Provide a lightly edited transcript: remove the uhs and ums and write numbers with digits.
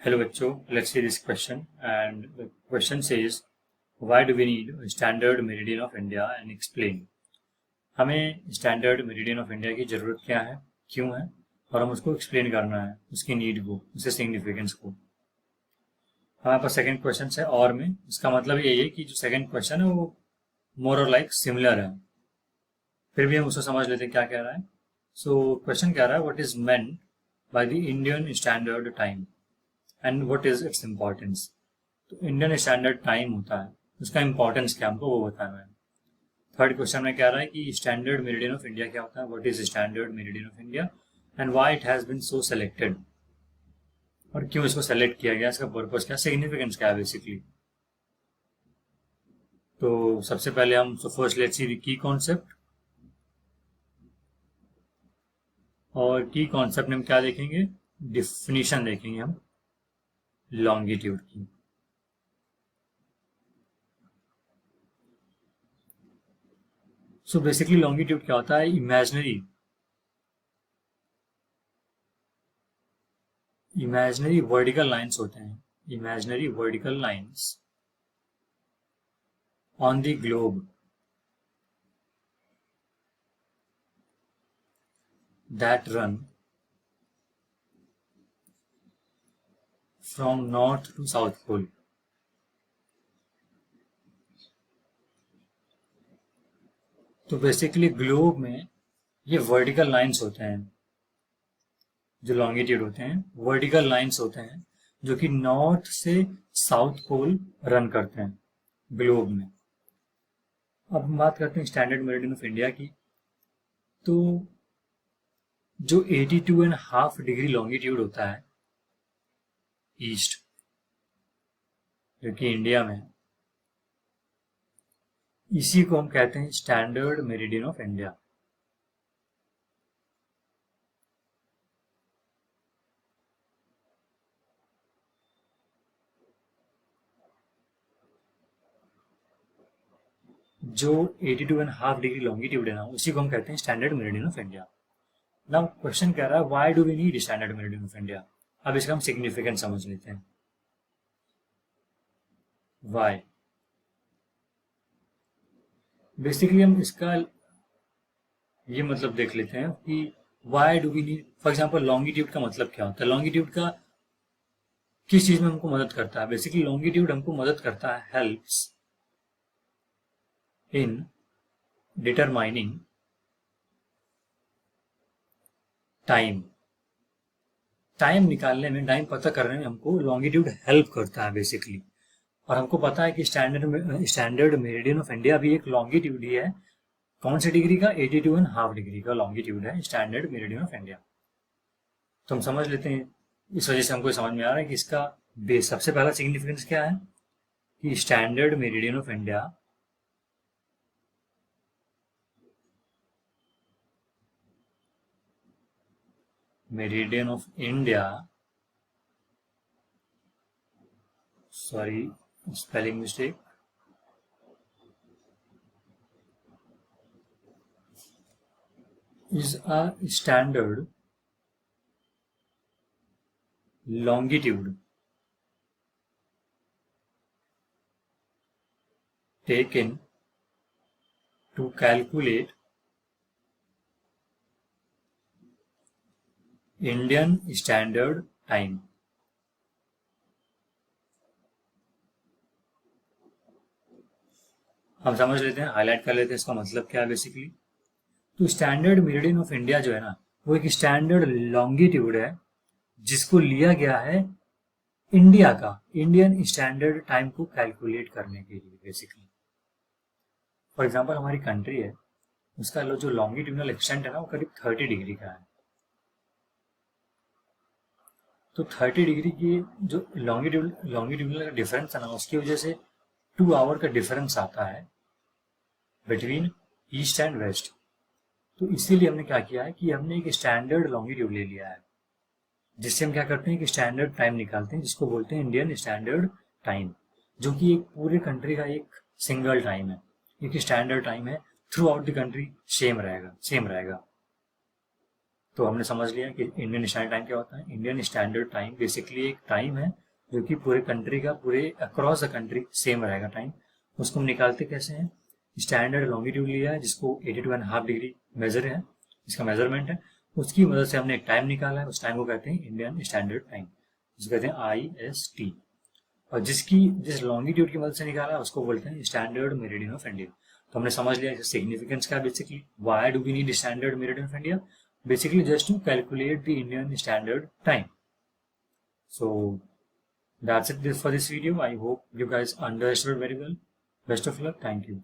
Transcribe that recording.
Hello बच्चों, let's see this question and the question says why do we need a standard meridian of India and explain। हमें standard meridian of India की ज़रूरत क्या है, क्यों है और हम उसको एक्सप्लेन करना है, उसकी नीड को, उसके सिग्निफिकेंस को। हमारे पास सेकंड क्वेश्चन है और में, इसका मतलब यही है कि जो सेकंड क्वेश्चन है वो मोर और लाइक सिमिलर है, फिर भी हम उसको समझ लेते हैं क्या कह रहा है। सो क्वेश्चन कह रहा है what is meant by the Indian standard time and what is its importance. तो इंडियन स्टैंडर्ड टाइम होता है, उसका इंपॉर्टेंस क्या हमको वो बताना है। थर्ड क्वेश्चन में कह रहा है कि स्टैंडर्ड मेरिडियन ऑफ इंडिया क्या होता है, what is standard meridian of India and why it has been so selected, और क्यों इसको सेलेक्ट किया गया, इसका पर्पस क्या, सिग्निफिकेंस क्या है बेसिकली। तो सबसे पहले हम first let's see the key concept, और की कॉन्सेप्ट में हम क्या देखेंगे, डिफिनीशन देखेंगे हम लॉन्गिट्यूड की। सो बेसिकली लॉन्गिट्यूड क्या होता है, इमेजिनरी वर्टिकल लाइंस होते हैं, imaginary vertical lines on the globe that run from north to south pole। तो बेसिकली ग्लोब में ये वर्टिकल लाइंस होते हैं, जो लॉन्गिट्यूड होते हैं वर्टिकल लाइंस होते हैं, जो कि नॉर्थ से साउथ पोल रन करते हैं ग्लोब में। अब हम बात करते हैं स्टैंडर्ड मेरिडियन ऑफ इंडिया की। तो जो 82.5 डिग्री लॉन्गिट्यूड होता है ईस्ट, जो कि इंडिया में है, इसी को हम कहते हैं स्टैंडर्ड मेरिडियन ऑफ इंडिया। जो 82.5 डिग्री लॉन्गिट्यूड है ना, उसी को हम कहते हैं standard meridian of India. Now question कह रहा है why do we need standard meridian of India. अब इसका हम सिग्निफिकेंस समझ लेते हैं। व्हाई, बेसिकली हम इसका ये मतलब देख लेते हैं कि why do we need, for example longitude का मतलब क्या होता है, लॉन्गिट्यूड का किस चीज में हमको मदद करता है। बेसिकली लॉन्गिट्यूड हमको मदद करता है, helps in determining time, time निकालने में, टाइम पता करने में हमको लॉन्गिट्यूड हेल्प करता है बेसिकली। और हमको पता है कि स्टैंडर्ड मेरिडियन ऑफ इंडिया भी एक लॉन्गिट्यूड ही है। कौन से डिग्री का, 82.5 डिग्री का लॉन्गिट्यूड है स्टैंडर्ड मेरिडियन ऑफ इंडिया। तो हम समझ लेते हैं, इस वजह से हमको समझ में आ रहा है कि इसका बेस, सबसे पहला सिग्निफिकेंस क्या है कि standard meridian of India meridian of India, sorry spelling mistake, is a standard longitude taken to calculate Indian Standard Time। हम समझ लेते हैं, हाईलाइट कर लेते हैं इसका मतलब क्या है बेसिकली। तो स्टैंडर्ड मेरिडियन ऑफ इंडिया जो है ना, वो एक स्टैंडर्ड लॉन्गिट्यूड है जिसको लिया गया है इंडिया का, इंडियन स्टैंडर्ड टाइम को कैलकुलेट करने के लिए बेसिकली। फॉर एग्जांपल हमारी कंट्री है, उसका जो लॉन्गिट्यूडनल एक्सटेंट है ना, वो करीब 30 डिग्री का है। तो 30 डिग्री की जो लॉन्गिट्यूडनल का डिफरेंस है ना, उसकी वजह से 2 आवर का डिफरेंस आता है बिटवीन ईस्ट एंड वेस्ट। तो इसीलिए हमने क्या किया है कि हमने एक स्टैंडर्ड लॉन्गिट्यूड ले लिया है, जिससे हम क्या करते हैं कि स्टैंडर्ड टाइम निकालते हैं, जिसको बोलते हैं इंडियन स्टैंडर्ड टाइम, जो कि एक पूरे कंट्री का एक सिंगल टाइम है, एक स्टैंडर्ड टाइम है, through out the country same रहेगा। तो हमने समझ लिया कि इंडियन स्टैंडर्ड टाइम क्या होता है। इंडियन स्टैंडर्ड टाइम बेसिकली एक टाइम है जो कि पूरे कंट्री का, पूरे अक्रॉस द कंट्री सेम रहेगा टाइम। उसको हम निकालते कैसे हैं, स्टैंडर्ड लॉन्गिट्यूड लिया है जिसको 82.5 डिग्री मेजर है, इसका मेजरमेंट है, उसकी मदद से हमने एक टाइम निकाला है, उस टाइम को कहते हैं इंडियन स्टैंडर्ड टाइम, जिसको कहते हैं IST। और जिस लॉन्गिट्यूड की मदद से निकाला है उसको बोलते हैं स्टैंडर्ड मेरिडियन ऑफ इंडिया। तो हमने समझ लिया इसका सिग्निफिकेंस क्या, basically why do we need standard meridian of India, basically just to calculate the Indian Standard Time. So that's it for this video. I hope you guys understood very well. Best of luck. Thank you.